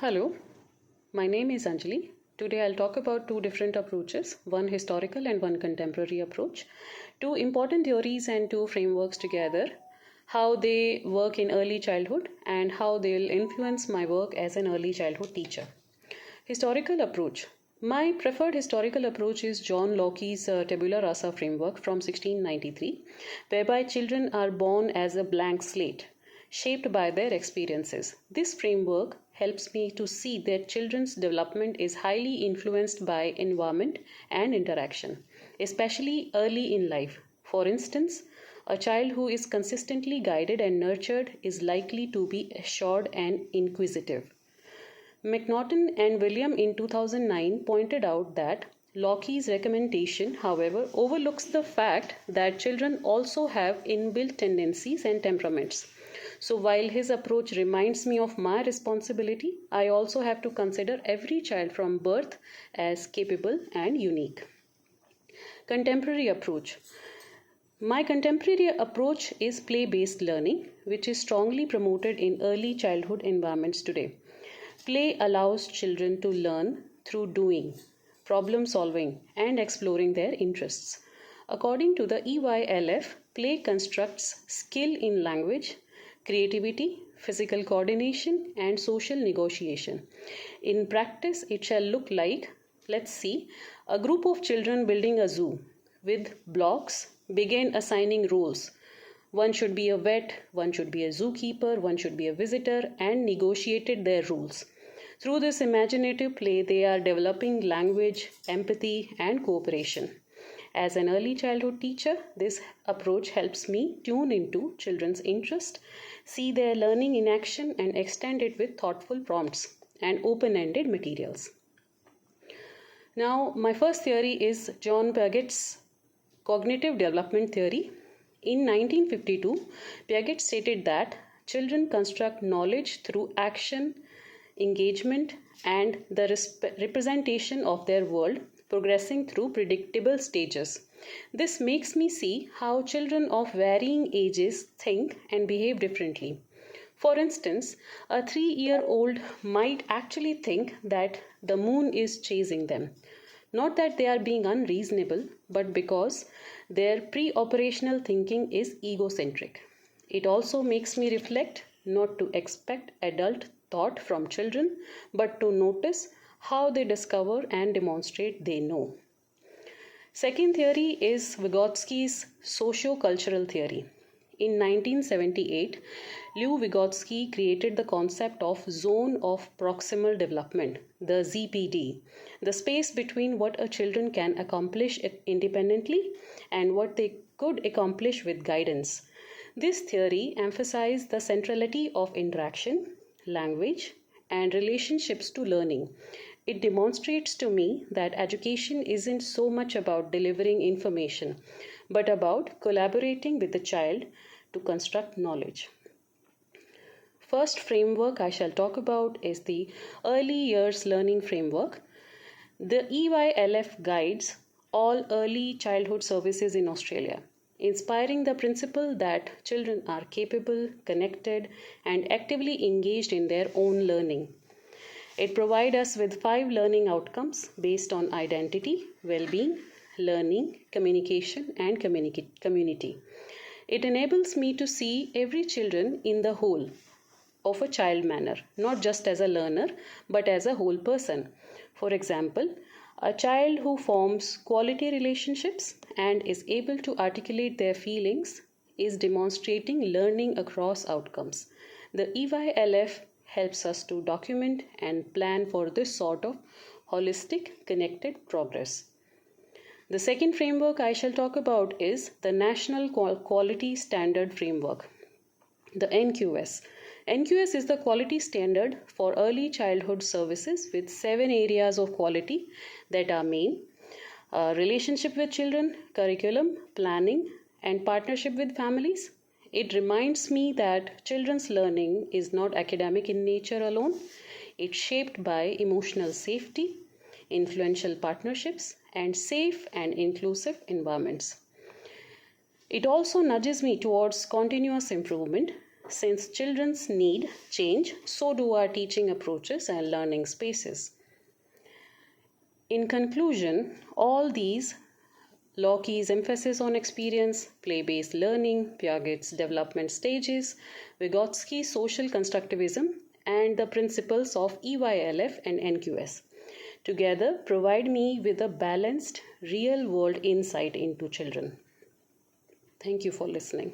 Hello, my name is Anjali. Today I'll talk about two different approaches, one historical and one contemporary approach, two important theories and two frameworks together, how they work in early childhood and how they'll influence my work as an early childhood teacher. Historical approach. My preferred historical approach is John Locke's Tabula Rasa framework from 1693, whereby children are born as a blank slate, shaped by their experiences. This framework helps me to see that children's development is highly influenced by environment and interaction, especially early in life. For instance, a child who is consistently guided and nurtured is likely to be assured and inquisitive. McNaughton and William in 2009 pointed out that Locke's recommendation, however, overlooks the fact that children also have inbuilt tendencies and temperaments. So, while his approach reminds me of my responsibility, I also have to consider every child from birth as capable and unique. Contemporary approach. My contemporary approach is play based learning, which is strongly promoted in early childhood environments today. Play allows children to learn through doing, problem solving, and exploring their interests. According to the EYLF, play constructs skill in language, creativity, physical coordination, and social negotiation. In practice, it shall look like, let's see, a group of children building a zoo with blocks began assigning roles. One should be a vet, one should be a zookeeper, one should be a visitor, and negotiated their rules. Through this imaginative play, they are developing language, empathy, and cooperation. As an early childhood teacher, this approach helps me tune into children's interest, see their learning in action, and extend it with thoughtful prompts and open ended materials. Now, my first theory is John Piaget's cognitive development theory. In 1952, Piaget stated that children construct knowledge through action, engagement, and the representation of their world, progressing through predictable stages. This makes me see how children of varying ages think and behave differently. For instance, a 3-year-old might actually think that the moon is chasing them. Not that they are being unreasonable, but because their pre operational thinking is egocentric. It also makes me reflect not to expect adult thought from children, but to notice how they discover and demonstrate they know. Second theory is Vygotsky's socio-cultural theory. In 1978, Lew Vygotsky created the concept of zone of proximal development, the ZPD, the space between what a children can accomplish independently and what they could accomplish with guidance. This theory emphasized the centrality of interaction, language, and relationships to learning. It demonstrates to me that education isn't so much about delivering information, but about collaborating with the child to construct knowledge. First framework I shall talk about is the Early Years Learning Framework. The EYLF guides all early childhood services in Australia, inspiring the principle that children are capable, connected, and actively engaged in their own learning. It provides us with 5 learning outcomes based on identity, well-being, learning, communication, and community. It enables me to see every children in the whole of a child manner, not just as a learner, but as a whole person. For example, a child who forms quality relationships and is able to articulate their feelings is demonstrating learning across outcomes. The EYLF helps us to document and plan for this sort of holistic, connected progress. The second framework I shall talk about is the National Quality Standard Framework, the NQS. NQS is the quality standard for early childhood services with 7 areas of quality that are main: relationship with children, curriculum, planning, and partnership with families. It reminds me that children's learning is not academic in nature alone. It's shaped by emotional safety, influential partnerships, and safe and inclusive environments. It also nudges me towards continuous improvement. Since children's need change, so do our teaching approaches and learning spaces. In conclusion, all these Locke's emphasis on experience, play based learning, Piaget's development stages, Vygotsky's social constructivism, and the principles of EYLF and NQS together provide me with a balanced, real world insight into children. Thank you for listening.